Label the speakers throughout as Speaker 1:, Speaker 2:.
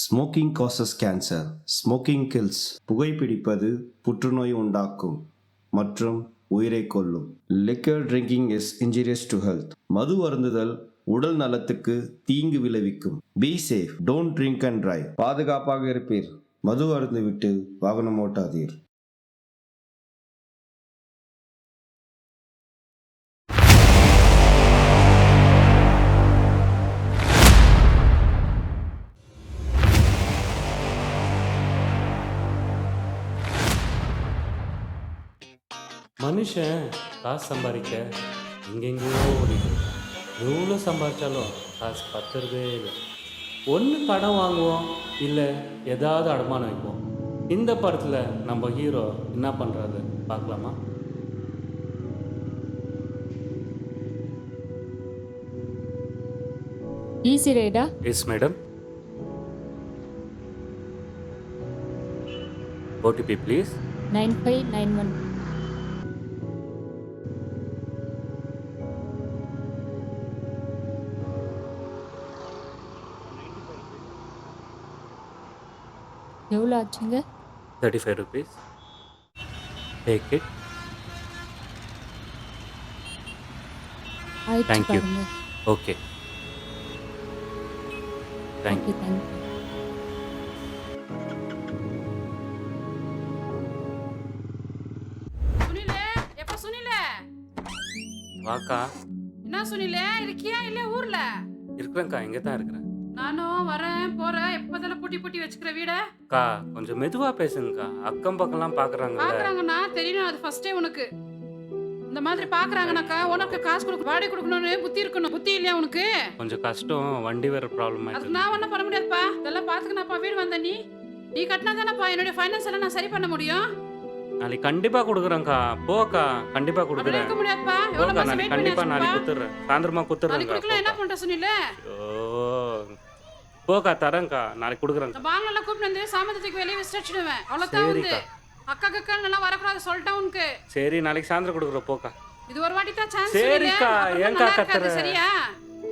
Speaker 1: Smoking causes cancer. Smoking kills. புகைப்பிடிப்பது புற்றுநோய் உண்டாக்கும் மற்றும் உயிரை கொல்லும். Liquor drinking is injurious to health. மது அருந்துதல் உடல் நலத்துக்கு தீங்கு விளைவிக்கும். Be safe. Don't drink and drive. பாதுகாப்பாக இருப்பீர். மது அருந்துவிட்டு வாகனம் ஓட்டாதீர்.
Speaker 2: மனுஷன் காசு சம்பாதிக்க எங்கெங்கேயோ ஓடிட்டு இருக்கான். எவ்வளோ சம்பாதிச்சாலும் காசு பத்துறதே இல்லை. ஒன்று கடன் வாங்குவோம், இல்லை ஏதாவது அடமானம் வைப்போம். இந்த படத்தில் நம்ம ஹீரோ என்ன பண்ணுறாரு பார்க்கலாமா?
Speaker 3: ஈஸி ரைடா?
Speaker 2: Yes madam. OTP please.
Speaker 3: 9591. எவ்வளோ ஆச்சுங்க?
Speaker 2: 35 rupees. Take it.
Speaker 3: ஆயிடுச்சு
Speaker 2: Thank you.
Speaker 3: பாருங்க.
Speaker 2: Okay. Thank you.
Speaker 3: Okay, thank you.
Speaker 4: சுனிலே, எப்ப சுனிலே?
Speaker 2: வாக்கா.
Speaker 4: என்ன சுனிலே, இருக்கியா இல்ல ஊர்ல?
Speaker 2: இருக்கிறேன்க்கா, இங்கே தான் இருக்கிறேன்.
Speaker 4: நானும் வரேன் போறேன். எப்பதெல்லாம் பூட்டி பூட்டி வச்சுக்கிற வீட
Speaker 2: அக்கா கொஞ்சம் மெதுவாக பேசுங்கக்கா. அக்கம் பக்கம்லாம் பார்க்குறாங்கல்ல.
Speaker 4: பாக்குறாங்கன்னா தெரியணும். அது ஃபர்ஸ்டே உனக்கு இந்த மாதிரி பாக்குறாங்கனாக்கா உனக்கு காசு கொடுக்க வாடகை கொடுக்கணும்னு புத்தி இருக்கணும். புத்தி இல்லையா உனக்கு?
Speaker 2: கொஞ்சம் கஷ்டம், வண்டி வேற ப்ராப்ளம்
Speaker 4: அதுக்கு
Speaker 2: ஆயிடுச்சு.
Speaker 4: நான் ஒன்றும் பண்ண முடியாதுப்பா. இதெல்லாம் பாத்துக்கணப்பா. வீடு வந்த நீ நீ கட்டினா தானப்பா என்னுடைய ஃபைனான்ஸ் எல்லாம் நான் சரி பண்ண முடியும்.
Speaker 2: நாளைக்கு கண்டிப்பாக கொடுக்குறேன்க்கா. போக்கா, கண்டிப்பாக
Speaker 4: அப்படி
Speaker 2: கொடுக்குறேன்.
Speaker 4: இருக்க முடியாதுப்பா. எவ்வளவு
Speaker 2: போக்கா,
Speaker 4: மாசம்
Speaker 2: நாளைக்கு
Speaker 4: வெயிட் பண்ணி
Speaker 2: கண்டிப்பாக நாளைக்கு
Speaker 4: வச்சுப்பா.
Speaker 2: கொடுத்துட்றேன். சாயந்தரமா
Speaker 4: நாளைக்கு
Speaker 2: கொடுத்துட்றேன்க்கா.
Speaker 4: கொடுக்கலாம். என்ன பண்ற சுனிலே?
Speaker 2: போக்கா, தரேன்க்கா. நாளைக்கு கொடுக்குறேன்க்கா.
Speaker 4: இந்த பாங்கெல்லாம் கூப்பிட்டு வந்து சாமந்தத்துக்கு வெளியே விசிச்சிடுவேன். அவ்வளோதான். வந்து
Speaker 2: சரிக்கா.
Speaker 4: அக்கா கக்கா வரக்கூடாது சொல்லிட்டேன் உனக்கு.
Speaker 2: சரி, நாளைக்கு சாயந்தரம் கொடுக்குறேன். போக்கா.
Speaker 4: இது ஒரு வாட்டி தான் சான்ஸ்.
Speaker 2: சரிக்கா, ஏன்க்கா கத்துற?
Speaker 4: சரியா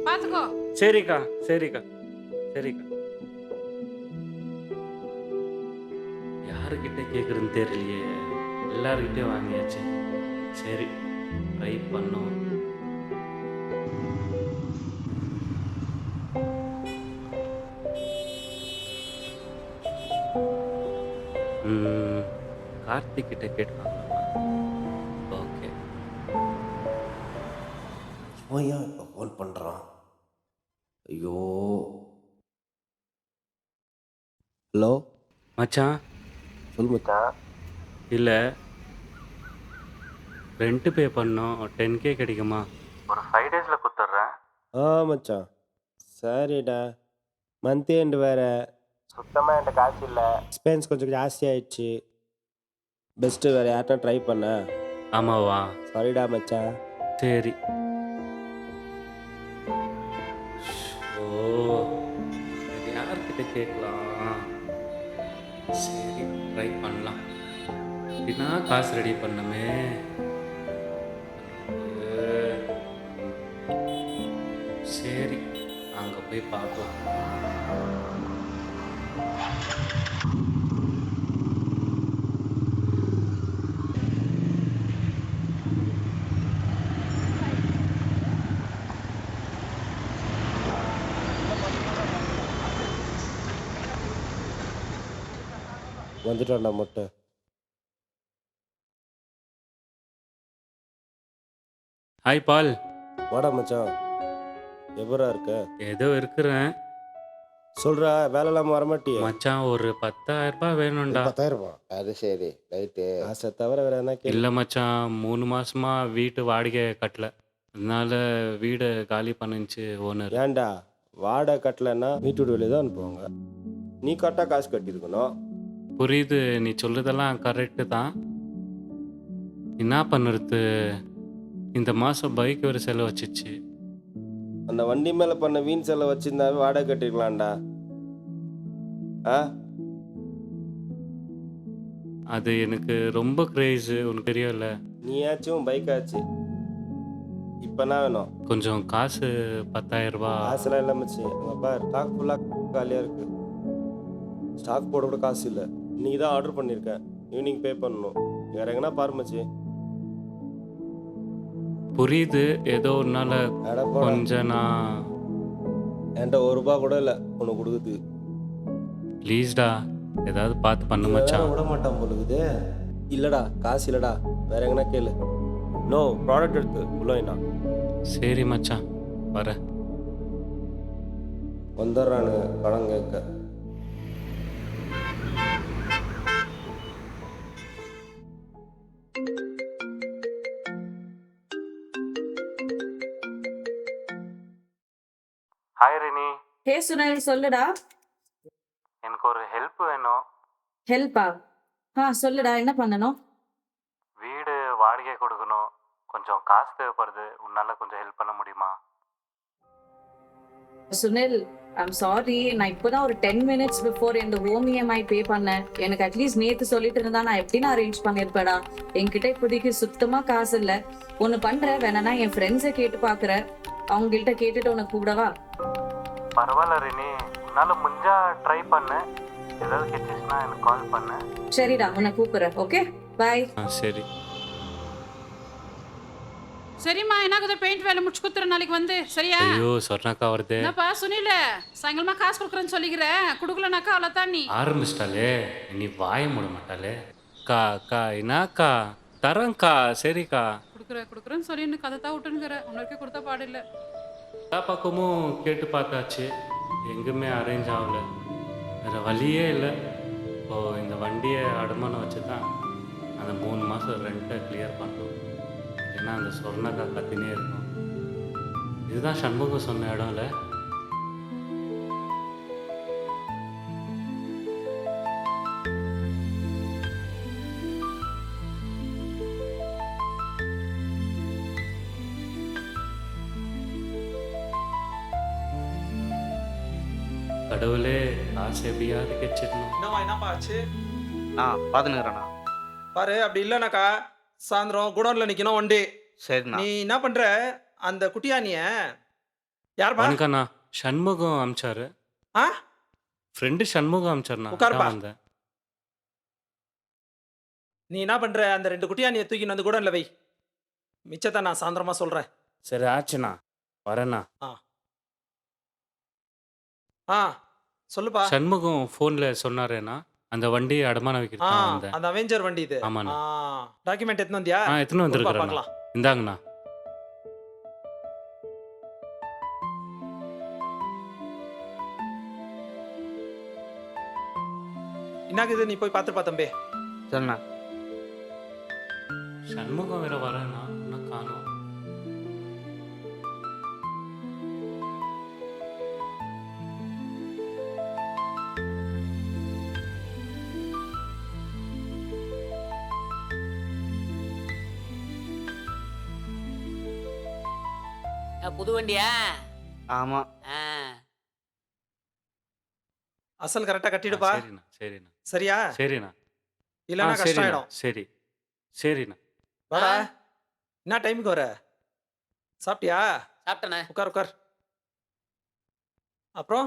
Speaker 4: பாத்துக்கோ.
Speaker 2: சரிக்கா, சரிக்கா, சரிக்கா. யாருக்கிட்ட கேட்குறதுன்னு தெரியலையே. எல்லாருக்கிட்டே வாங்கியாச்சு. சரி, ட்ரை பண்ணோம். கார்த்திக் கிட்ட கேட்டுவாங்களாமா? ஓகே.
Speaker 1: இவன் ஏன் இப்போ ஃபோன் பண்ணுறான்? ஐயோ. ஹலோ
Speaker 2: மச்சான்,
Speaker 1: சொல் மச்சான்.
Speaker 2: இல்லை ரெண்ட்டு பே பண்ணோம். 10K கிடைக்குமா? ஒரு 5 daysல கொடுத்துட்றேன்.
Speaker 5: மச்சான், சரிடா. மந்த் எண்டு வேறு, சுத்தமாக என்கிட்ட காசு இல்லை. எக்ஸ்பென்ஸ் கொஞ்சம் ஜாஸ்தி ஆயிடுச்சு. பெஸ்ட்டு வேறு யார்ட்டா ட்ரை பண்ண.
Speaker 2: ஆமாவா?
Speaker 5: சாரிடா மச்சான்.
Speaker 2: சரி. ஓ, இது யார்கிட்ட கேட்கலாம்? சரி, ட்ரை பண்ணலாம். அப்படின்னா காசு ரெடி பண்ணமே. சரி, அங்கே போய் பார்ப்போம்.
Speaker 5: வந்துட்டான்டா மொட்டை.
Speaker 2: ஹாய் பால்.
Speaker 5: வாடா மச்சான், எப்பரா இருக்க?
Speaker 2: ஏதோ இருக்கிறேன்.
Speaker 5: சொல்கிறா, வேலை இல்லாமல் வரமாட்டியே.
Speaker 2: மச்சான், ஒரு 10,000 ரூபாய் வேணும்டா.
Speaker 5: 10,000? அது சரி, ரைட்டு. காசை தவிர வேறு எதனா கேள்வி?
Speaker 2: இல்லை மச்சான், 3 மாசமா வீட்டு வாடகை கட்டல. அதனால வீடை காலி பண்ணுச்சு ஓனர்.
Speaker 5: ஏன்டா, வாடகை கட்டலைன்னா வீட்டு வெளியே தான் அனுப்புவாங்க. நீ கரெக்டாக காசு கட்டியிருக்கணும்.
Speaker 2: புரியுது, நீ சொல்றதெல்லாம் கரெக்டு தான். என்ன பண்ணுறது, இந்த மாதம் பைக் ஒரு செலவு வச்சிச்சு.
Speaker 5: அந்த வண்டி மேலே பண்ண வீண் செலவு வச்சிருந்தாவே வாடகை கட்டிருக்கலாம்டா.
Speaker 2: அது எனக்கு ரொம்ப கிரேஸு, உனக்கு தெரியல.
Speaker 5: நீயாச்சும் பைக் ஆச்சு. இப்போ என்ன வேணும்?
Speaker 2: கொஞ்சம் காசு 10,000 ரூபா.
Speaker 5: காசுலாம் இல்லை மச்சி. அங்கே பார், ஸ்டாக் ஃபுல்லாக காலியாக இருக்கு. ஸ்டாக் போட கூட காசு இல்லை. இன்னைக்கு தான் ஆர்டர் பண்ணியிருக்கேன். ஈவினிங் பே பண்ணணும். வேற எங்கன்னா பாரு மச்சி.
Speaker 2: புரியுது, ஏதோ உன்னால
Speaker 5: அட போடா.
Speaker 2: கொஞ்சம் நான்
Speaker 5: என்கிட்ட ₹1 கூட இல்லை உனக்கு கொடுக்குது.
Speaker 2: ப்ளீஸ்டா ஏதாவது பார்த்து பண்ணு மச்சான்.
Speaker 5: விட மாட்டான் போலுக்குது. இல்லடா காசு இல்லடா, வேற எங்கன்னா கேளு. நோ ப்ராடக்ட் எடுத்து உள்ளா
Speaker 2: சரி மச்சான், வரேன்.
Speaker 5: வந்துடுறானு பணம் கேட்க.
Speaker 2: ஹாய் ரெனி,
Speaker 6: ஹே சுனில், சொல்லுடா.
Speaker 2: எனக்கு ஒரு ஹெல்ப் வேணும்.
Speaker 6: ஹெல்ப்பா? சொல்லுடா, என்ன பண்ணணும்?
Speaker 2: வீடு வாடகை கொடுக்கணும், கொஞ்சம் காசு தேவைப்படுது. உன்னால கொஞ்சம் ஹெல்ப் பண்ண முடியுமா?
Speaker 6: சுனில், ஐம் சாரி, நான் இப்போதான் ஒரு 10 minutes பிஃபோர் இந்த ஹோம் இஎம்ஐ பே பண்ணேன். எனக்கு அட்லீஸ்ட் நேத்து சொல்லிட்டு இருந்தா நான் எப்படின்னு அரேஞ்ச் பண்ணிருப்பேடா. என்கிட்ட இப்போதைக்கு சுத்தமா காசு இல்லை. ஒன்று பண்றேன், வேணா என் ஃப்ரெண்ட்ஸை கேட்டு பார்க்குறேன். அவங்கள்ட்ட கேட்டுட்டு உனக்கு கூப்பிடவா?
Speaker 2: பரவாயில்ல ரெனி, உன்னால முடிஞ்சா ட்ரை பண்ணு. ஏதாவது கேட்டுச்சுன்னா எனக்கு கால் பண்ணு.
Speaker 6: சரிடா, உன்னை கூப்பிடுறேன். ஓகே, பாய்.
Speaker 2: சரி.
Speaker 4: சரிம்மா, எனக்கு பெயிண்ட் வேலை முடிச்சு குத்துற நாளைக்கு வந்து. சரியா?
Speaker 2: ஐயோ சொன்னாக்கா வருது.
Speaker 4: என்னப்பா சுனில, சாயங்காலமா காசு கொடுக்குறேன்னு சொல்லிக்கிறேன். கொடுக்கலனாக்கா அவ்வளோதான். நீ
Speaker 2: ஆரம்பிச்சிட்டாலே, நீ வாய மூட மாட்டாளே. அக்கா என்னக்கா தரேன்க்கா. சரிக்கா,
Speaker 4: கொடுக்குறேன்னு சொல்லி இன்னும் கதை தான் விட்டுனுங்கிற. உனக்கே கொடுத்தா பாடில்லை.
Speaker 2: எல்லா பக்கமும் கேட்டு பார்த்தாச்சு, எங்குமே அரேஞ்ச் ஆகல. வேறு வழியே இல்லை. இப்போது இந்த வண்டியை அடமானம் வச்சு தான் அந்த 3 மாதம் ரெண்ட்டை கிளியர் பண்ணோம். ஏன்னா அந்த சொர்ணக்கா கத்தினே இருக்கும். இதுதான் சண்முகம் சொன்ன இடம்ல. கடவுளே, காசு எப்படியாவது கெச்சிடணும்.
Speaker 7: என்னப்பா ஆச்சு?
Speaker 8: பார்த்துனுக்குறேண்ணா.
Speaker 7: பாரு, அப்படி இல்லைனாக்கா சாயந்தரம் குடோன்ல நிக்கணும் வண்டி.
Speaker 8: சரிண்ணா.
Speaker 7: நீ என்ன பண்ற? அந்த குட்டியானிய யாருப்பா?
Speaker 2: வணக்கண்ணா, சண்முகம் அமிச்சாரு.
Speaker 7: ஆ
Speaker 2: ஃப்ரெண்டு சண்முகம் அமிச்சாருண்ணா.
Speaker 7: உட்காருப்பா.
Speaker 2: அதான் வந்தேன்.
Speaker 7: நீ என்ன பண்ற? அந்த 2 குட்டியானியை தூக்கி வந்து குடோன்ல வை. மிச்சத்தை நான் சாயந்தரமா சொல்றேன்.
Speaker 2: சரி ஆச்சுண்ணா, வரேண்ணா.
Speaker 7: சொல்லுப்பா.
Speaker 2: சண்முகம் ஃபோன்ல சொன்னாரேண்ணா, அந்த வண்டி அடமானம் வைக்கிறது தான் வந்தேன்.
Speaker 7: அந்த அவெஞ்சர் வண்டி இது.
Speaker 2: ஆமாண்ணா.
Speaker 7: டாக்குமெண்ட் எடுத்து வந்தியா?
Speaker 2: எத்தனை வந்துருக்குறேண்ணா.
Speaker 7: பார்க்கலாம்.
Speaker 2: இந்தாங்கண்ணா.
Speaker 7: என்னக்குது, நீ போய் பார்த்துப்பா தம்பி.
Speaker 8: சரிண்ணா.
Speaker 2: சண்முகம் வேற வரேண்ணா, இன்னும் காணோம்.
Speaker 9: புது வண்டியா?
Speaker 8: ஆமாம்.
Speaker 7: அசல் கரெக்டா கட்டிடுப்பா.
Speaker 2: சரிண்ணா. சரிண்ணா.
Speaker 7: சரியா?
Speaker 2: சரிண்ணா.
Speaker 7: இல்லைன்னா கஷ்டம்
Speaker 2: சரிண்ணா.
Speaker 7: ஆயிடும்.
Speaker 2: சரி. சரிண்ணா.
Speaker 7: வாடா. என்ன டைமுக்கு வர? சாப்பிட்டியா?
Speaker 9: சாப்பிட்டேண்ணே.
Speaker 7: உட்கார். அப்புறம்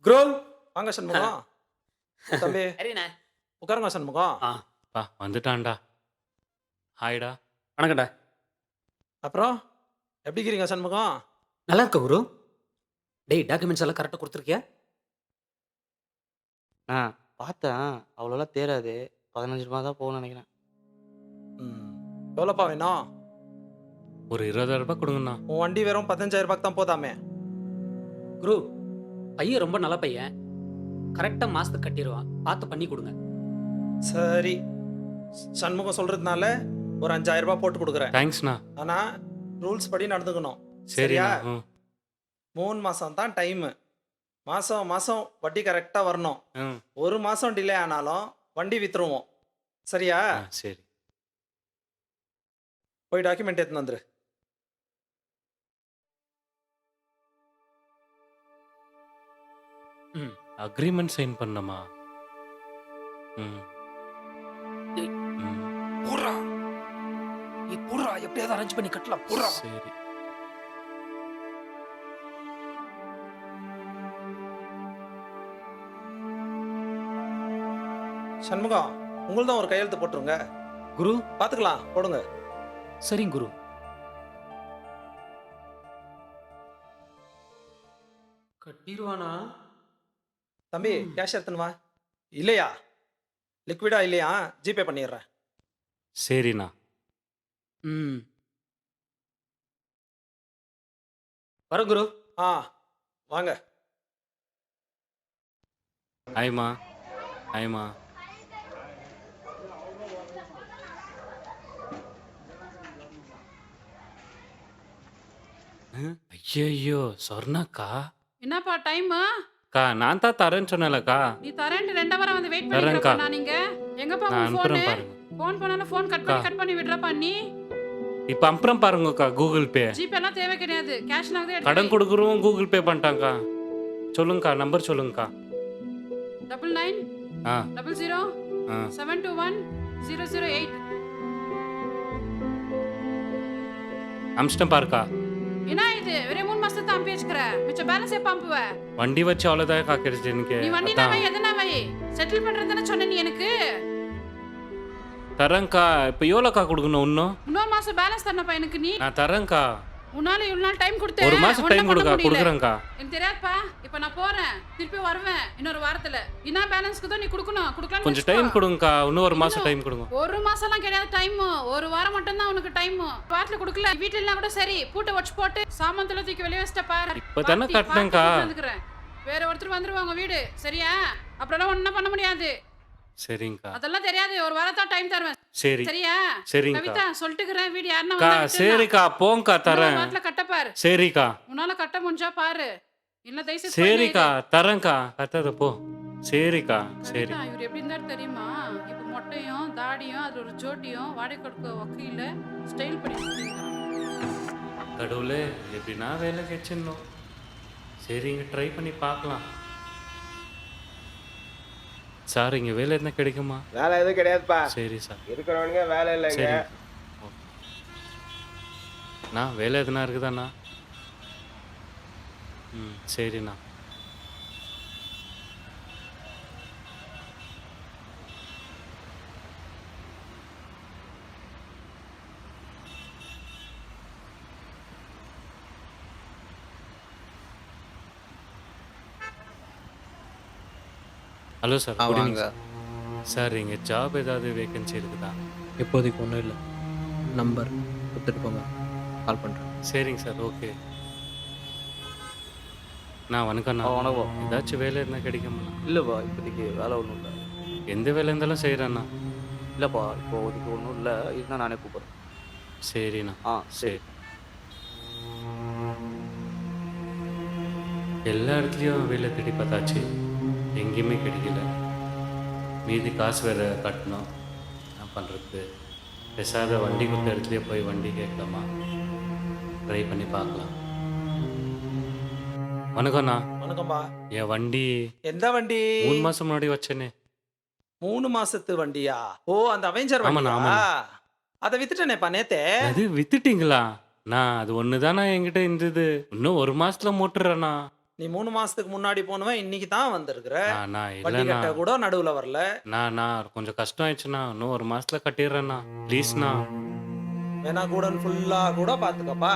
Speaker 7: குரோவ் வாங்க சண்முகம். தம்பி
Speaker 9: சரிண்ணே.
Speaker 7: உட்காருங்க சண்முகம்.
Speaker 2: வந்துட்டான்டா. ஹாய்டா.
Speaker 8: வணக்கம்டா.
Speaker 7: அப்புறம் எப்படி இருக்கிறீங்க சண்முகம்?
Speaker 9: நல்லா இருக்க குரு. டேய், டாக்குமெண்ட்ஸ் எல்லாம் கரெக்டாக கொடுத்துருக்கியா?
Speaker 8: பார்த்தேன், அவ்வளோலாம் தேராது. ₹15 தான் போகணும்னு நினைக்கிறேன்.
Speaker 7: எவ்வளோப்பா வேணும்?
Speaker 2: ஒரு 20,000 ரூபாய் கொடுங்கண்ணா.
Speaker 7: உன் வண்டி வெறும் 15,000 தான் போதாமே.
Speaker 9: குரு, பையன் ரொம்ப நல்ல பையன். கரெக்டாக மாதத்துக்கு கட்டிடுவான். பார்த்து பண்ணி கொடுங்க.
Speaker 7: சரி, சண்முகம் சொல்றதுனால ஒரு 5,000 ரூபாய் போட்டு கொடுக்குறேன்.
Speaker 2: தேங்க்ஸ்ண்ணா.
Speaker 7: ஆனா ரூல்ஸ் படி நடந்துக்கணும்.
Speaker 2: சரியா?
Speaker 7: 3 மாசம் தான் டைம். மாசம் மாசம் வட்டி கரெக்டா வரணும். 1 மாசம் டிலே ஆனாலும் வண்டி வித்துருவோம். சரியா?
Speaker 2: சரி.
Speaker 7: போய் டாக்குமெண்ட் எடுத்து வந்துரு.
Speaker 2: அக்ரிமெண்ட் சைன் பண்ணமா?
Speaker 9: போடுறா, நீ போடுறா, எப்படியாவது அரேஞ்ச் பண்ணி கட்டலாம். போடுறா.
Speaker 2: சரி.
Speaker 7: சண்முகம் உங்கள்தான் ஒரு கையெழுத்து போட்டுருங்க.
Speaker 9: குரு
Speaker 7: பார்த்துக்கலாம், போடுங்க.
Speaker 9: சரிங்க குரு. கட்டிடுவானா?
Speaker 7: தம்பி கேஷ் எடுத்துன்னு வா. இல்லையா லிக்விடா இல்லையா ஜிபே பண்ணிடுறேன்.
Speaker 2: சரிண்ணா.
Speaker 9: ம். வரேன் குரு.
Speaker 7: ஆ வாங்க.
Speaker 2: ஆயிமா ஆயிமா. ஐயோ சொர்ணாக்கா.
Speaker 4: என்னப்பா டைம்?
Speaker 2: அக்கா நான் தான் தரேன்னு சொன்னேன்லக்கா.
Speaker 4: நீ தரேன்ட்டு 2 வாரம் வந்து வெயிட்
Speaker 2: தரேன்க்கா.
Speaker 4: பண்ணிக்கிறப்பா நீங்க. எங்கப்பா
Speaker 2: நான்
Speaker 4: உன் ஃபோன்?
Speaker 2: அனுப்புறேன் பாருங்க.
Speaker 4: ஃபோன் பண்ணாலும் ஃபோன் கட் பண்ணி விடுறப்பா நீ.
Speaker 2: இப்போ அப்புறம் பாருங்கக்கா கூகுள் பே.
Speaker 4: ஜிபே எல்லாம் தேவை கிடையாது. கேஷ் நாங்க தான்
Speaker 2: கடன் கொடுக்குறோம் கூகுள் பே பண்ணிட்டாங்க்கா. சொல்லுங்கக்கா நம்பர் சொல்லுங்கக்கா.
Speaker 4: 99
Speaker 2: ஆ
Speaker 4: 00
Speaker 2: ஆ
Speaker 4: 721 008.
Speaker 2: அம்ஸ்டம் பாருக்கா.
Speaker 4: என்ன இது ஒரே 3 மாசத்துக்கு தான் அம்பி வச்சுக்கிற. மிச்ச பேலன்ஸே பம்புவ.
Speaker 2: வண்டி வச்சு அவ்வளோதான் கிடைச்சிச்சு எனக்கு.
Speaker 4: நீ வண்டி
Speaker 2: அதான்.
Speaker 4: வை எதனா வை. செட்டில் பண்றதுன்னு சொன்ன நீ எனக்கு.
Speaker 2: தரேன்க்கா. இப்போ எவ்வளோக்கா கொடுக்கணும் இன்னும்?
Speaker 4: இன்னொரு மாசம் பேலன்ஸ் தரணும்ப்பா எனக்கு நீ.
Speaker 2: நான் தரேன்க்கா.
Speaker 4: உன்னால இவ்வளவு நாள் டைம் கொடுத்தேன்.
Speaker 2: ஒரு மாசம் டைம் கொடுக்கா கொடுக்குறேன்க்கா.
Speaker 4: எனக்கு தெரியாதுப்பா. இப்போ நான் போறேன். திருப்பி வருவேன் இன்னொரு வாரத்துல. என்ன பேலன்ஸ்க்கு தான் நீ கொடுக்கணும். கொடுக்கலாம்.
Speaker 2: கொஞ்சம் டைம் கொடுங்கக்கா. இன்னும் ஒரு மாசம் டைம் கொடுங்க.
Speaker 4: ஒரு மாசம்லாம் கிடையாது டைம். ஒரு வாரம் மட்டும் தான் உனக்கு டைம். வாரத்துல கொடுக்கல. வீட்ல இல்ல கூட சரி. பூட்டை வச்சு போட்டு சாமான்ல தூக்கி வெளிய வச்சிட்ட பாரு.
Speaker 2: இப்பதானே கட்டினேன்க்கா.
Speaker 4: வேற ஒருத்தர் வந்துருவாங்க வீடு. சரியா? அப்புறம் ஒண்ணும் பண்ண முடியாது.
Speaker 2: சரிங்கக்கா.
Speaker 4: அதெல்லாம் தெரியாது. ஒரு வாரம் தான் டைம் தருவேன்.
Speaker 2: சரி
Speaker 4: சரியா?
Speaker 2: சரிங்கக்கா.
Speaker 4: கவிதா சொல்லிட்டுக்கிறேன். வீடு யாருன்னா
Speaker 2: அக்கா சரிக்கா போங்கக்கா தரேன்.
Speaker 4: வாரத்துல கட்ட பாரு.
Speaker 2: சரிக்கா.
Speaker 4: உன்னால கட்ட முடிஞ்சா பாரு. இல்ல தயவுசெய்து
Speaker 2: சரிக்கா தரேன்க்கா. கத்தாத போ. சரிக்கா சரி.
Speaker 4: கவிதா, இவர் எப்படி இருந்தாரு தெரியுமா? இப்ப மொட்டையும் தாடியும் அதுல ஒரு ஜோட்டியும் வாடகை கொடுக்க வக்கீல ஸ்டைல் பண்ணி சுத்திருக்கான்.
Speaker 2: கடவுளே எப்படின்னா வேலை கிடைச்சிடணும். சரிங்க ட்ரை பண்ணி பார்க்கலாம். சார் இங்கே வேலை என்ன கிடைக்குமா?
Speaker 5: வேலை எதுவும் கிடையாதுப்பா.
Speaker 2: சரி சார்.
Speaker 5: இருக்கிறவனுங்க வேலை இல்லைங்க.
Speaker 2: சரி அண்ணா வேலை எதுனா இருக்குதாண்ணா? ம் சரிண்ணா. Hello sir. Good evening sir. Sir இங்கே ஜாப் ஏதாவது வேகன்சி இருக்குதா?
Speaker 10: இப்போதைக்கு ஒன்றும் இல்லை. நம்பர் கொடுத்துட்டு போங்க, கால் பண்ணுறேன்.
Speaker 2: சரிங்க சார் ஓகே. நான் வணக்கம்ண்ணா.
Speaker 8: வணக்கம்.
Speaker 2: ஏதாச்சும் வேலை இருந்தால் கிடைக்குமா?
Speaker 8: இல்லைப்பா இப்போதைக்கு வேலை ஒன்றும் இல்லை.
Speaker 2: எந்த வேலை இருந்தாலும் செய்கிறேண்ணா.
Speaker 8: இல்லைப்பா இப்போதைக்கு ஒன்றும் இல்லை. இருந்தால் நானே கூப்பிட்றேன்.
Speaker 2: சரிண்ணா.
Speaker 8: ஆ சரி.
Speaker 2: எல்லா இடத்துலையும் வேலை தேடி பார்த்தாச்சு, எங்கேயுமே கிடைக்கல. மீதி காசு வேறு கட்டணும். என்ன பண்ணுறது? பெசாத வண்டி கொடுத்த இடத்துலையே போய் வண்டி கேட்கலாமா? ட்ரை பண்ணி பார்க்கலாம். வணக்கம்ண்ணா.
Speaker 7: வணக்கம்பா.
Speaker 2: என் வண்டி
Speaker 7: எந்த வண்டி?
Speaker 2: 3 மாதம் முன்னாடி வச்சேனே.
Speaker 7: 3 மாசத்து வண்டியா? ஓ அந்த அவெஞ்சர்
Speaker 2: ஆமாண்ணா,
Speaker 7: வண்டியா?
Speaker 2: ஆமாண்ணா.
Speaker 7: அதை வித்துட்டேனேப்பா நேத்தே.
Speaker 2: அது வித்துட்டீங்களா? நான் அது ஒன்று தானே என்கிட்ட இருந்தது. இன்னும் 1 மாசத்துல மூட்டுறேண்ணா.
Speaker 7: நீ 3 மாசத்துக்கு முன்னாடி போனவன் இன்னைக்கு தான் வந்திருக்கிற.
Speaker 2: நான்
Speaker 7: வட்டி
Speaker 2: இல்லைண்ணா.
Speaker 7: கட்ட கூட நடுவுல வரல.
Speaker 2: நான் கொஞ்சம் கஷ்டம் ஆயிடுச்சுண்ணா. இன்னும் 1 மாசத்துல கட்டிடுறேண்ணா. ப்ளீஸ்ண்ணா.
Speaker 7: வேணா கூட ஃபுல்லா கூட பாத்துக்கப்பா.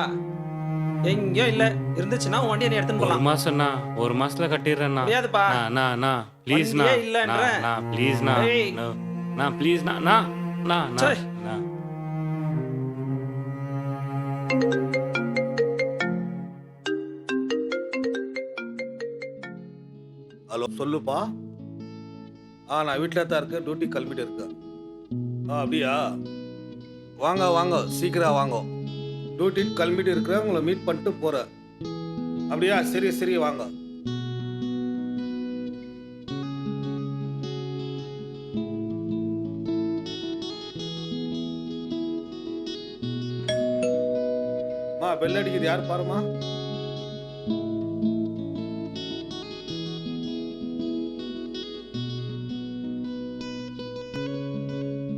Speaker 7: எங்கேயும் இல்ல இருந்துச்சுன்னா உன் வண்டியை நீ எடுத்துன்னு
Speaker 2: 1
Speaker 7: போலாம்.
Speaker 2: மாசம்ண்ணா. 1 மாசத்துல கட்டிடுறேண்ணா.
Speaker 7: முடியாதுப்பா.
Speaker 2: ப்ளீஸ்ண்ணா.
Speaker 7: வண்டியே இல்லைன்ற.
Speaker 2: ப்ளீஸ்ண்ணா.
Speaker 7: ஏய்.
Speaker 2: ப்ளீஸ்ண்ணா.
Speaker 7: சரி.
Speaker 11: ஹலோ சொல்லுப்பா. நான் வீட்டில் தான் இருக்கேன். டியூட்டி கிளம்பிட்டு இருக்கேன். அப்படியா? வாங்க வாங்க சீக்கிரம் வாங்க. டியூட்டி கிளம்பிட்டு இருக்கிறேன். உங்களை மீட் பண்ணிட்டு போகிறேன். அப்படியா? சரி சரி வாங்க. பெல் அடிக்குது, யார் பாருமா?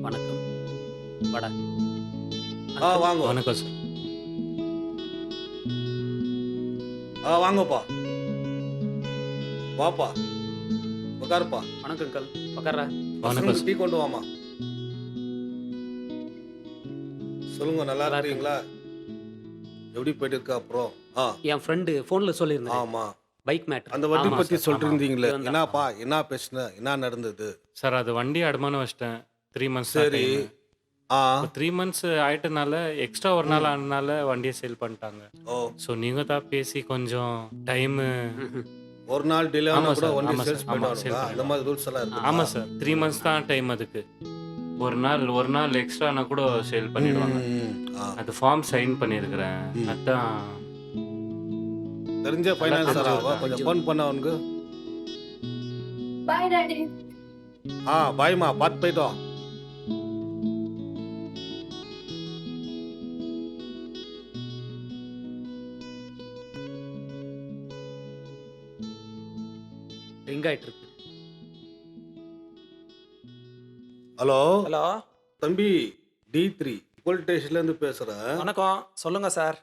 Speaker 9: வணக்கம். வாடா.
Speaker 11: வாங்க.
Speaker 2: வணக்கம் சார்.
Speaker 11: வாங்கப்பா. வாப்பா. உட்காருப்பா.
Speaker 9: வணக்கம் அங்கிள் உக்காரா.
Speaker 11: பசங்களுக்கு டீ கொண்டு வாமா. சொல்லுங்க, நல்லா இருக்கீங்களா? எப்படி போயிட்டு இருக்கா அப்புறம்?
Speaker 9: என் ஃப்ரெண்டு ஃபோனில் சொல்லியிருந்தேன்.
Speaker 11: ஆமா,
Speaker 9: பைக் மேட்ரு.
Speaker 11: அந்த வண்டி பத்தி
Speaker 2: சார்,
Speaker 11: சொல்லிட்டு இருந்தீங்களே,
Speaker 9: ஆமா.
Speaker 11: என்னப்பா, என்ன பேசுன, என்ன நடந்தது?
Speaker 2: சார் அது வண்டி அடமானம் வச்சிட்டேன் 3 மந்த்ஸ்
Speaker 11: சரி. ஆ
Speaker 2: 3 மந்த்ஸ் ஆயிட்டனால எக்ஸ்ட்ரா ஒரு நாள் ஆனனால வண்டியை சேல் பண்ணிட்டாங்க.
Speaker 11: ஓ,
Speaker 2: ஸோ நீங்கள் தான் பேசி கொஞ்சம் டைமு.
Speaker 11: ஒரு நாள் டிலே ஆனா
Speaker 2: ஆமா
Speaker 11: கூட
Speaker 2: சார்,
Speaker 11: வண்டி
Speaker 2: ஆமா
Speaker 11: சேல்ஸ்
Speaker 2: சார், ஆமா,
Speaker 11: பண்ணிடுவாங்க.
Speaker 2: sale
Speaker 11: அந்த மாதிரி ரூல்ஸ் எல்லாம் இருக்கு.
Speaker 2: ஆமாம் சார், 3 மந்த்ஸ் தான் டைம் அதுக்கு. ஒரு நாள் எக்ஸ்ட்ரானா கூட சேல் பண்ணிடுவாங்க. அது ஃபார்ம் சைன் பண்ணியிருக்கிறேன். அதான்
Speaker 11: தெரிஞ்ச ஃபைனான்சரா கொஞ்சம் ஃபோன் பண்ண அவனுக்கு.
Speaker 3: Bye daddy.
Speaker 11: பாய்மா, பார்த்து போயிட்டோம்.
Speaker 9: ரிங் ஆயிட்டு இருக்கு.
Speaker 11: ஹலோ
Speaker 7: ஹலோ,
Speaker 11: தம்பி, D3 போலீஸ் ஸ்டேஷன்ல இருந்து பேசுறேன்.
Speaker 7: வணக்கம். சொல்லுங்க சார்.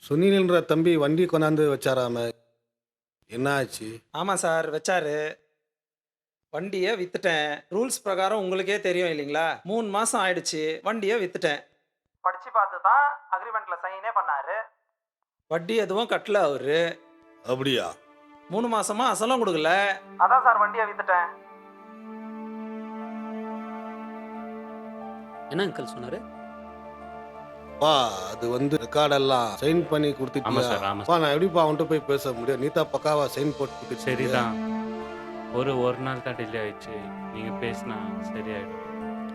Speaker 11: சுனில்ன்ற தம்பி வண்டி கொண்டாந்து வச்சாராம, என்ன ஆச்சு?
Speaker 7: ஆமாம் சார், வச்சாரு. வண்டியை வித்துட்டேன். ரூல்ஸ் பிரகாரம் உங்களுக்கே தெரியும் இல்லைங்களா? 3 மாசம் ஆயிடுச்சு, வண்டியை வித்துட்டேன். படிச்சு பார்த்து தான் அக்ரிமெண்ட்ல சைனே பண்ணாரு. வட்டி எதுவும் கட்டல அவரு.
Speaker 11: அப்படியா?
Speaker 7: 3 மாசமா அசலும் கொடுக்கல. அதான் சார் வண்டியை வித்துட்டேன்.
Speaker 9: என்ன அங்கிள் சொன்னாரு?
Speaker 11: பா, அது ரெக்கார்டெல்லாம் சைன் பண்ணி
Speaker 2: ஆமாம்
Speaker 11: கொடுத்துட்டியா?
Speaker 2: சார், ஆமாம்
Speaker 11: பா, நான் எப்படிப்பா அவன்கிட்ட போய் பேச முடியும்? நீ தான் பக்காவா சைன் போட்டு கொடுத்துட்டு.
Speaker 2: சரிதான். ஒரு நாள் தான் டிலே ஆயிடுச்சு. நீங்கள் பேசினா சரியாயிடும்.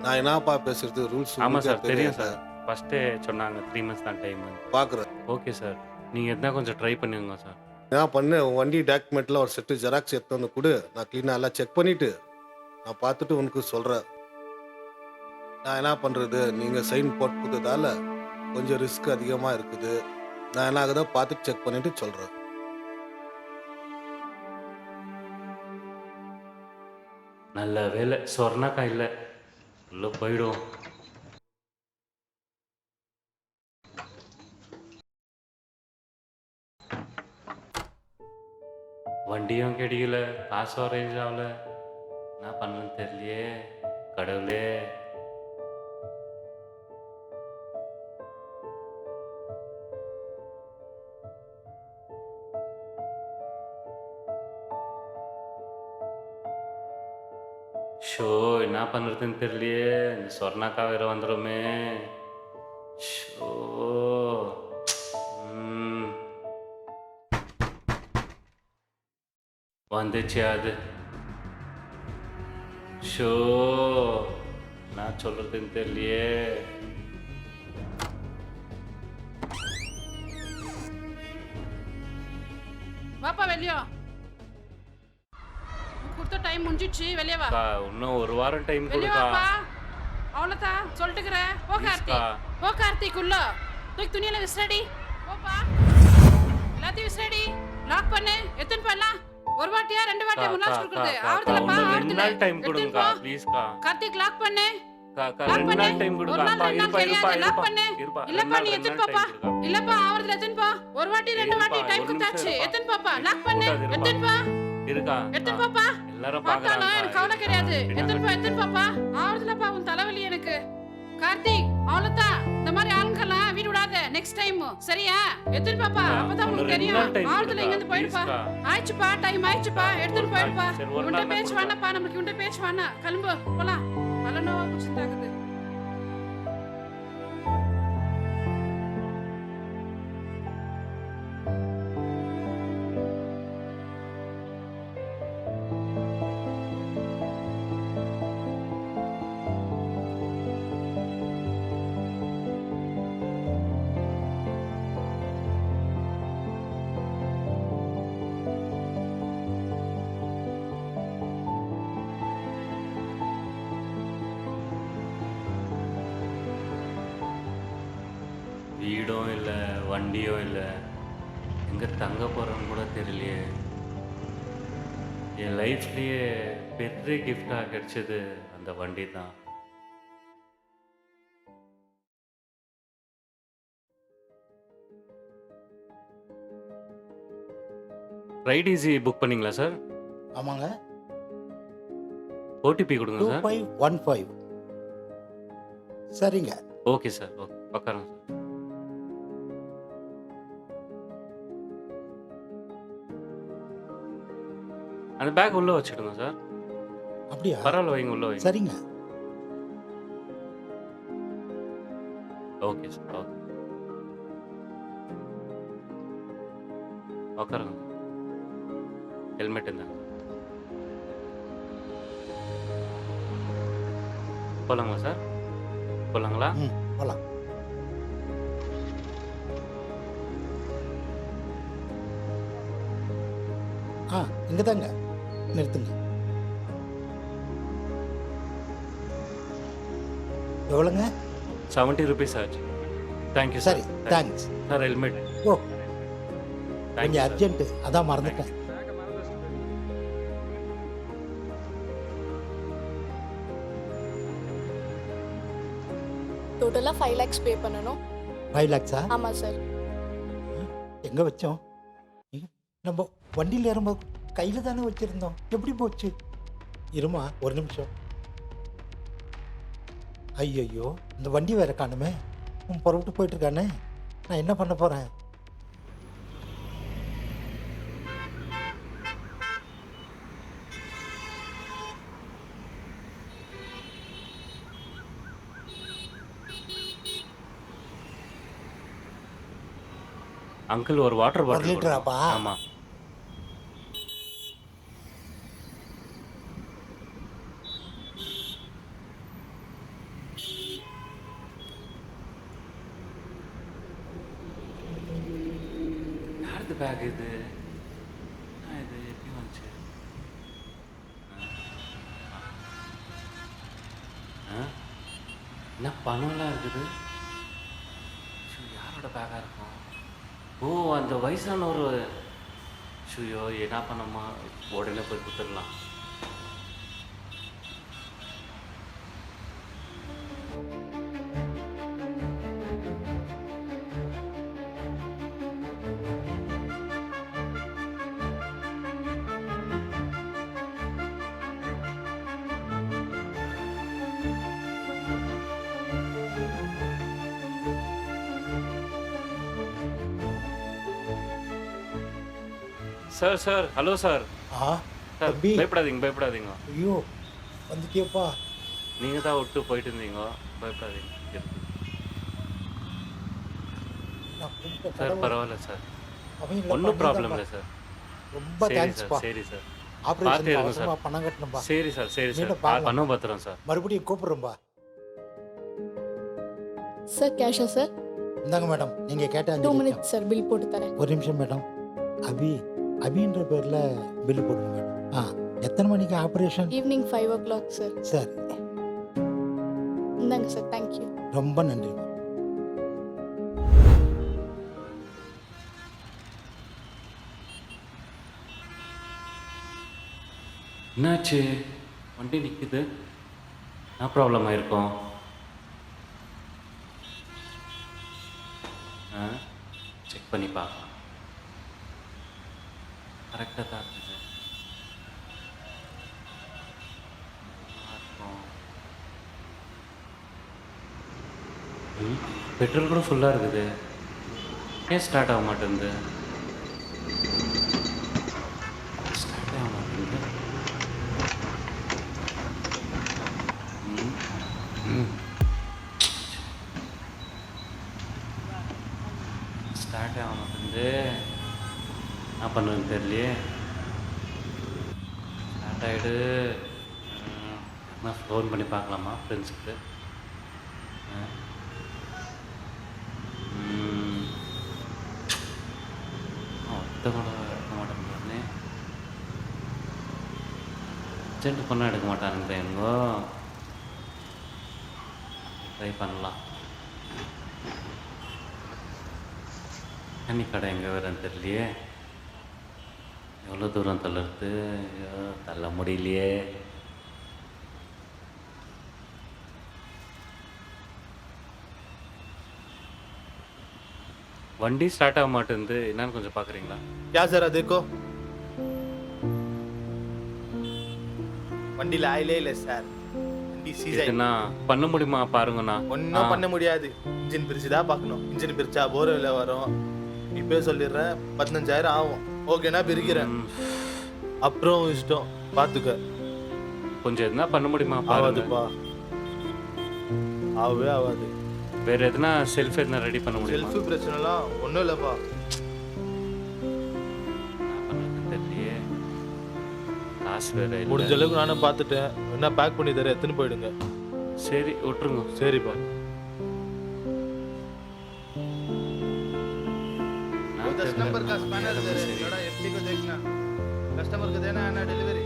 Speaker 11: நான் என்னப்பா பேசுறது? ரூல்ஸ்
Speaker 2: ஆமாம் சார், தெரியும் சார். ஃபஸ்ட்டே சொன்னாங்க 3 மந்த்ஸ் தான் டைம்.
Speaker 11: பாக்குறேன்.
Speaker 2: ஓகே சார், நீங்கள் எதனா கொஞ்சம் ட்ரை பண்ணுங்க சார்.
Speaker 11: என்ன பண்ணு, உன் வண்டி டாக்குமெண்ட்ல ஒரு செட்டு ஜெராக்ஸ் எடுத்து வந்து கொடு. நான் கிளீனாக எல்லாம் செக் பண்ணிட்டு நான் பார்த்துட்டு உனக்கு சொல்றேன். நான் என்ன பண்றது, நீங்க சைன் போட்டு கொடுத்ததால கொஞ்சம் ரிஸ்க் அதிகமா இருக்குது. நான் என்ன ஆகுதோ பார்த்துட்டு செக் பண்ணிட்டு சொல்றேன்.
Speaker 2: நல்ல வேலை சொர்ணாக்கா இல்லை, உள்ளே போயிடும். வண்டியும் கிடைக்கல, காசும் அரேஞ்ச் ஆகல. என்ன பண்ணணும்னு தெரியலையே கடவுளே. ஷோ, என்ன பண்ணுறதுன்னு தெரியலையே. இந்த சொர்ணாக்கா வேற வந்துடுமே. ஷோ. வந்துச்சு அது. ஷோ, நான் சொல்கிறதுன்னு தெரியலையே.
Speaker 4: வாப்பா வெளியோ. கொடுத்த டைம் முடிஞ்சிடுச்சு, வெளியே வா.
Speaker 2: அக்கா, இன்னும் ஒரு வாரம் டைம்
Speaker 4: வெளியே
Speaker 2: கொடுக்கா.
Speaker 4: வாப்பா. அவ்வளோதான் சொல்லிட்டுக்கிறேன். போ கார்த்திக், போ கார்த்திக் உள்ள தூக்கி துணியில விசிறடி. போப்பா, எல்லாத்தையும் விசிறடி. லாக் பண்ணு. எத்தனை பண்ணலாம்? ஒரு வாட்டியா 2 வாட்டியா முன்னாடி கொடுக்குறது ஆவறதுலப்பா.
Speaker 2: 2 நாள் டைம் கொடுங்கக்கா ப்ளீஸ்க்கா.
Speaker 4: கார்த்திக் லாக் பண்ணு.
Speaker 2: அக்கா,
Speaker 4: லாக்
Speaker 2: 2
Speaker 4: பண்ணு.
Speaker 2: நாள் டைம்
Speaker 4: ஒரு
Speaker 2: கொடுங்க.
Speaker 4: நாள்
Speaker 2: அப்பா,
Speaker 4: 2 நாள்
Speaker 2: இருப்பா
Speaker 4: தெரியாது. லாக் பண்ணு.
Speaker 2: இருப்பா.
Speaker 4: இல்லப்பா நீ எத்தனை பாப்பா? இல்லப்பா ஆவறதுல எத்தனை பா? ஒரு வாட்டி 2 வாட்டி டைம் கொடுத்தாச்சு. எத்தனை பாப்பா? லாக் பண்ணு. எத்தனை பா?
Speaker 2: இருக்கா?
Speaker 4: எத்தனை பாப்பா?
Speaker 2: எல்லாரும்
Speaker 4: பார்த்தாலும்
Speaker 2: பார்க்கறாங்க.
Speaker 4: எனக்கு கவலை கிடையாது. எத்தனை பாப்பா? ஆவறதுலப்பா உன் தலைவலி எனக்கு. கார்த்திக் அவ்வளோதான். இந்த மாதிரி ஆளுங்கெல்லாம் வீடு விடாத நெக்ஸ்ட் டைம், சரியா? எத்தனை பாப்பா? அப்பதான் உங்களுக்கு தெரியும். ஆவறதுல இங்க இருந்து போயிடுப்பா. ஆயிடுச்சுப்பா, டைம் ஆயிடுச்சுப்பா. எடுத்துட்டு போயிடுப்பா. உன்கிட்ட பேச்சு வேணாப்பா, நமக்கு உன்கிட்ட பேச்சு வேணாம். கிளம்பு போலாம். பலனோவா குச்சிட்டாக்குது.
Speaker 2: வீடும் இல்லை, வண்டியும் இல்லை, எங்கே தங்க போகிறோன்னு கூட தெரியலையே. என் லைஃப்லேயே பெரிய கிஃப்டாக கிடைச்சது அந்த வண்டி தான். ரைட் ஈஸி புக் பண்ணிங்களா சார்?
Speaker 12: ஆமாங்க.
Speaker 2: ஓடிபி கொடுங்க சார்.
Speaker 12: 2515. சரிங்க.
Speaker 2: Okay sir. ஓகே, உட்காருங்க சார். அந்த பேக் உள்ள வச்சுடுங்க சார்.
Speaker 12: அப்படியா?
Speaker 2: பரவாயில்ல, வைங்க, உள்ள வைங்க.
Speaker 12: சரிங்க.
Speaker 2: Okay sir. ஓகே, உட்காருங்க. ஹெல்மெட் இருந்தாங்க. போலாங்களா சார்? போலாங்களா?
Speaker 12: ம், போலாம். இங்கே தாங்க நிறுத்துங்க. எவ்வளோங்க?
Speaker 2: 70 rupees ஆச்சு. Thank you sir.
Speaker 12: சரி, தேங்க்ஸ்.
Speaker 2: Sir helmet.
Speaker 12: ஓ,
Speaker 2: தேங்க்யூ
Speaker 12: கொஞ்சம்
Speaker 2: சார்.
Speaker 12: அர்ஜென்ட்டு, அதான் மறந்துட்டேன்.
Speaker 3: டோட்டலாக 5 lakhs பே பண்ணணும்.
Speaker 12: 5 lakhs-ஆ?
Speaker 3: ஆமாம் சார்.
Speaker 12: எங்கே வச்சோம்? நம்ம வண்டியில் ஏறும்போது கையில் தானே வச்சுருந்தோம், எப்படி போச்சு? இருமா, ஒரு நிமிஷம். ஐயையோ, இந்த வண்டி வேற காணுமே. புறப்பட்டு போயிட்டுருக்கானே, நான் என்ன பண்ண போகிறேன்?
Speaker 2: அங்கிள் ஒரு வாட்டர்
Speaker 12: 1
Speaker 2: பாட்டில்.
Speaker 12: லிட்டராப்பா?
Speaker 2: ஆமாம். யாருது பேக் இது? இது எப்படி வந்துச்சு? என்ன பணம்லாம் இருக்குது? யாரோட பேக்காக இருக்கும்? ஓ, அந்த வயசானவர். ஷூயோ, என்ன பண்ணம்மா, உடனே போய் கொடுத்துடலாம். Sir sir, hello sir.
Speaker 12: ஆ,
Speaker 2: சார்
Speaker 12: தம்பி.
Speaker 2: பயப்படாதீங்க.
Speaker 12: ஐயோ, வந்துட்டியப்பா.
Speaker 2: நீங்கள் தான் விட்டு போயிட்டு இருந்தீங்க, பயப்படாதீங்க.
Speaker 12: நான் கூப்பிட்ட
Speaker 2: சார்
Speaker 12: கடவுள்
Speaker 2: பரவாயில்ல சார்,
Speaker 12: அவங்கள
Speaker 2: ஒன்றும் ப்ராப்ளம்
Speaker 12: பண்ணிதான்ப்பா.
Speaker 2: இல்லை சார்.
Speaker 12: ரொம்ப
Speaker 2: சரி
Speaker 12: தேங்க்ஸ்ப்பா.
Speaker 2: சார், சரி சார்.
Speaker 12: ஆப்ரேஷன்
Speaker 2: பார்த்து இருங்க
Speaker 12: அவசரமா
Speaker 2: சார்.
Speaker 12: பணம் கட்டணும்பா.
Speaker 2: சரி சார், சரி சார்.
Speaker 12: மீண்டும் பார்க்கலாம்.
Speaker 2: பணம் பத்திரம் சார்.
Speaker 12: மறுபடியும் கூப்பிடுறோம்பா.
Speaker 3: சார் கேஷா சார்?
Speaker 12: இந்தாங்க மேடம், நீங்கள் கேட்ட
Speaker 3: 2
Speaker 12: 5
Speaker 3: minutes
Speaker 12: லட்சம்.
Speaker 3: சார், பில் போட்டு தரேன்.
Speaker 12: ஒரு நிமிஷம் மேடம். அபின்ற பேரில் பில்லு போடுங்க மேடம். எத்தனை மணிக்கு ஆப்ரேஷன்?
Speaker 3: Evening 5 o'clock sir.
Speaker 12: சரி,
Speaker 3: இந்தாங்க சார், தேங்க்யூ.
Speaker 12: ரொம்ப நன்றி.
Speaker 2: என்னாச்சு? வண்டி நிற்குது. என்ன ப்ராப்ளம் ஆயிருக்கும்? செக் பண்ணி பார்க்கலாம். கரெக்டாக தான் இருக்குது. பெட்ரோல் கூட ஃபுல்லாக இருக்குது. ஏன் ஸ்டார்ட் ஆக மாட்டேங்குது? ஸ்டார்ட் ஆக மாட்டேங்குது. ஸ்டார்ட் ஆக மாட்டேங்குது. என்ன பண்ணுறதுன்னு தெரியலையே. ஸ்டார்ட் ஆகிடு. நான் ஃபோன் பண்ணி பார்க்கலாமா ஃப்ரெண்ட்ஸுக்கு? ஒருத்த கூட எடுக்க மாட்டேங்கிறானே. அர்ஜென்ட் பண்ணால் எடுக்க மாட்டானுங்க. எங்கோ ட்ரை பண்ணலாம். தண்ணி கடை எங்கே வரேன்னு தெரியலையே. எவ்வளோ தூரம் தள்ளுறது? ஐயோ, தள்ள முடியலையே. வண்டி ஸ்டார்ட் ஆக மாட்டேங்குது. என்னன்னு கொஞ்சம் பார்க்குறீங்களா?
Speaker 10: क्या जरा देखो।
Speaker 13: வண்டியில் ஆயிலே இல்லை சார். வண்டி சீஸ் ஆகி
Speaker 2: இதுனா பண்ண முடியுமா பாருங்கண்ணா.
Speaker 13: ஒன்றும் பண்ண முடியாது. இன்ஜின் பிரிச்சு தான் பார்க்கணும். இன்ஜின் பிரிச்சா போர்வெல் வரும். இப்போ சொல்லிடுறேன் 15,000 ஆகும். ஓகேண்ணா பிரிக்கிறேன். அப்புறம் இஷ்டம் பார்த்துக்க.
Speaker 2: கொஞ்சம் எதுனா பண்ண முடியுமா பாருங்க.
Speaker 13: ஆகாதுப்பா, ஆகவே ஆகாது.
Speaker 2: வேற எதுனா செல்ஃப் எதுனா ரெடி பண்ண முடியுமா?
Speaker 13: செல்ஃபு பிரச்சனைலாம் ஒன்றும் இல்லைப்பா.
Speaker 2: தெரியலையே, காசு வேற இல்ல.
Speaker 13: முடிஞ்ச அளவுக்கு நானும் பார்த்துட்டேன். என்ன பேக் பண்ணி தரேன், எடுத்துன்னு போயிடுங்க.
Speaker 2: சரி விட்டுருங்க.
Speaker 13: சரிப்பா.
Speaker 2: दस नंबर का स्पैनर दे रहे
Speaker 13: थोड़ा एफटी को देखना, कस्टमर को देना है ना डिलीवरी.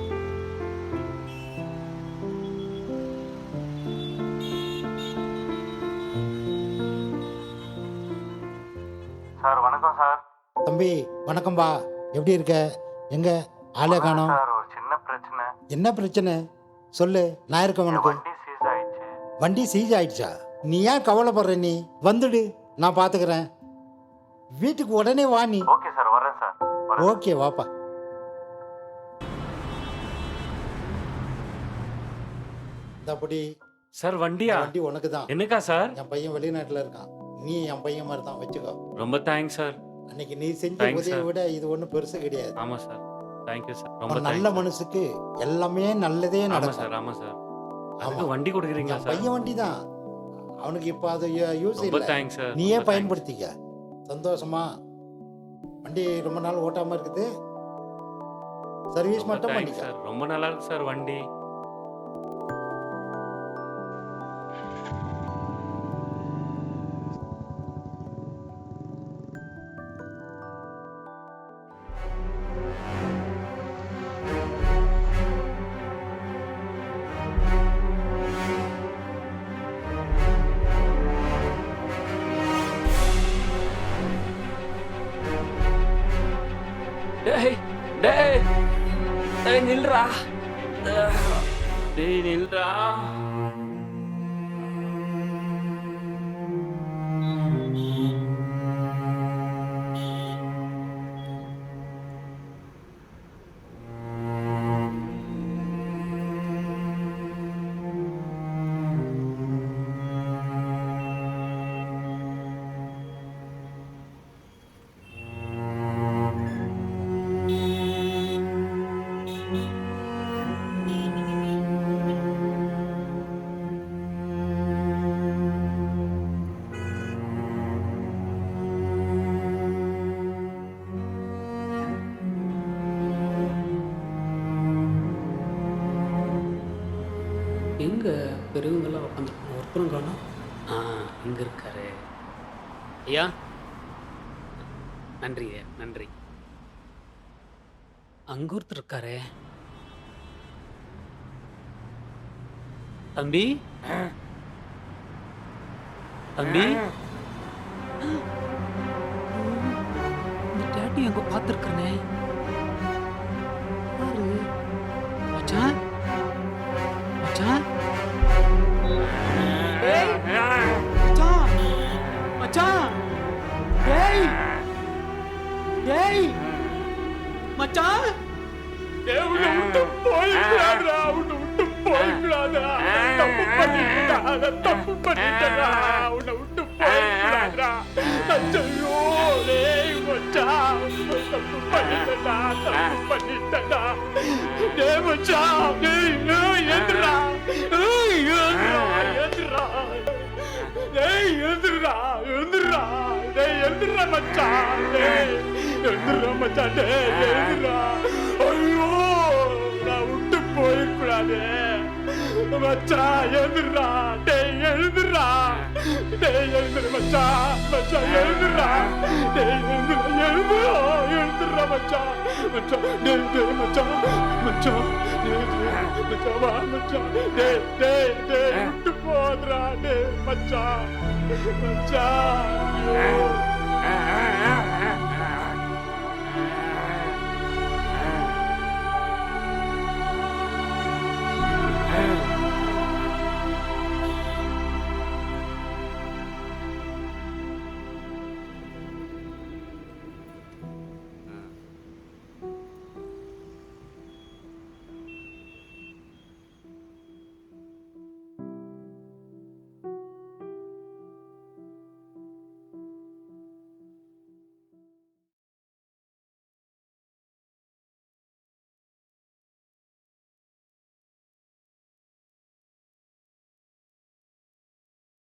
Speaker 14: சார் வணக்கம் சார்.
Speaker 12: தம்பி வணக்கம்பா, எப்படி இருக்க? எங்க ஆளே காணோம்?
Speaker 14: சார் ஒரு சின்ன பிரச்சனை.
Speaker 12: என்ன பிரச்சனை சொல்லு, நான் இருக்கேன் உனக்கு.
Speaker 14: வண்டி சீஸ் ஆயிடுச்சு.
Speaker 12: வண்டி சீஸ் ஆயிடுச்சா? நீ ஏன் கவலைப்படுற? நீ வந்துடு, நான் பார்த்துக்கிறேன். வீட்டுக்கு உடனே வா நீ.
Speaker 14: ஓகே சார், வரேன் சார்.
Speaker 12: ஓகே வாப்பா. இந்தபடி
Speaker 2: சார் வண்டியா?
Speaker 12: வண்டி உனக்கு தான்.
Speaker 2: என்னக்கா சார்?
Speaker 12: என் பையன் வெளிநாட்டில் இருக்கான். நீ என் பையன் மாதிரி தான், வச்சுக்கோ.
Speaker 2: ரொம்ப தேங்க்ஸ் சார்.
Speaker 12: அன்னைக்கு நீ செஞ்ச
Speaker 2: Thanks,
Speaker 12: உதவியை
Speaker 2: sir.
Speaker 12: விட இது ஒன்றும் பெருசு கிடையாது.
Speaker 2: ஆமா சார், தேங்க்யூ சார். ரொம்ப
Speaker 12: ஒரு நல்ல
Speaker 2: தேங்க்ஸ்.
Speaker 12: மனசுக்கு எல்லாமே நல்லதே
Speaker 2: ஆமா
Speaker 12: நடக்கும்.
Speaker 2: சார், ஆமா சார்.
Speaker 12: ஆமா.
Speaker 2: அதுக்கு வண்டி கொடுக்குறீங்களா
Speaker 12: என்
Speaker 2: சார்?
Speaker 12: பையன் வண்டி தான், அவனுக்கு இப்போ அது யூஸ்
Speaker 2: ரொம்ப
Speaker 12: இல்லை.
Speaker 2: Thanks sir.
Speaker 12: நீயே
Speaker 2: ரொம்ப
Speaker 12: பயன்படுத்திக்க. சந்தோஷமா? வண்டி ரொம்ப நாள் ஓட்டாம இருக்குது, சர்வீஸ்
Speaker 2: ரொம்ப
Speaker 12: மட்டும்
Speaker 2: தேங்க்ஸ்
Speaker 12: பண்ணிக்க.
Speaker 2: சார். ரொம்ப நல்லா இருக்கு சார் வண்டி. டேய் டேய் டேய் நில்றா. டேய் நில்றா.
Speaker 9: எங்கே பெரியவங்கெல்லாம் உட்காந்துருக்கோம், ஒருத்தரும் காணோம். இங்கே இருக்காரு. ஐயா நன்றிங்க, நன்றி. அங்கே ஒருத்தர் இருக்காரு. தம்பி தம்பி, இந்த டேட்டி அங்கே பார்த்துருக்கனே. யாரு? மச்சான் மச்சான். ஏய் மச்சான் மச்சான். ஏய் ஏய் மச்சான். ஏய் உன்னை விட்டு போயிடாதடா, உன்னை விட்டு போயிடாதடா. தப்பு பண்ணிட்டா, தப்பு பண்ணிட்டடா. உன்னை விட்டு போயிடாதடா. ஐயோ டேய் மச்சான், தப்பு பண்ணிட்டடா, தப்பு பண்ணிட்டடா. டேய் மச்சான், டேய் ஏந்துடா. ஏய் ஏந்துடா. டேய் எழுந்துடுறா, எழுந்துடுறா. டேய் எழுந்துடுறா மச்சான். டேய் எழுந்துடுறா மச்சான். டேய் எழுந்துடுறா. ஐயோ நான் விட்டு போயிருக்கூடாது மச்சான். எழுந்துடுறா. டேய் எழுந்துடுறா. டேய் எழுந்துடு மச்சான். மச்சான் எழுந்துடுறா. டேய் எழுந்துடுறா. எழுந்துடுறா மச்சான். மச்சான் டேய் டேய் மச்சான். மச்சான் டேய் டேய் மச்சான் வா மச்சான். டேய் டேய் டேய் விட்டு போதுடா. டேய் மச்சான் மச்சான். ஐயோ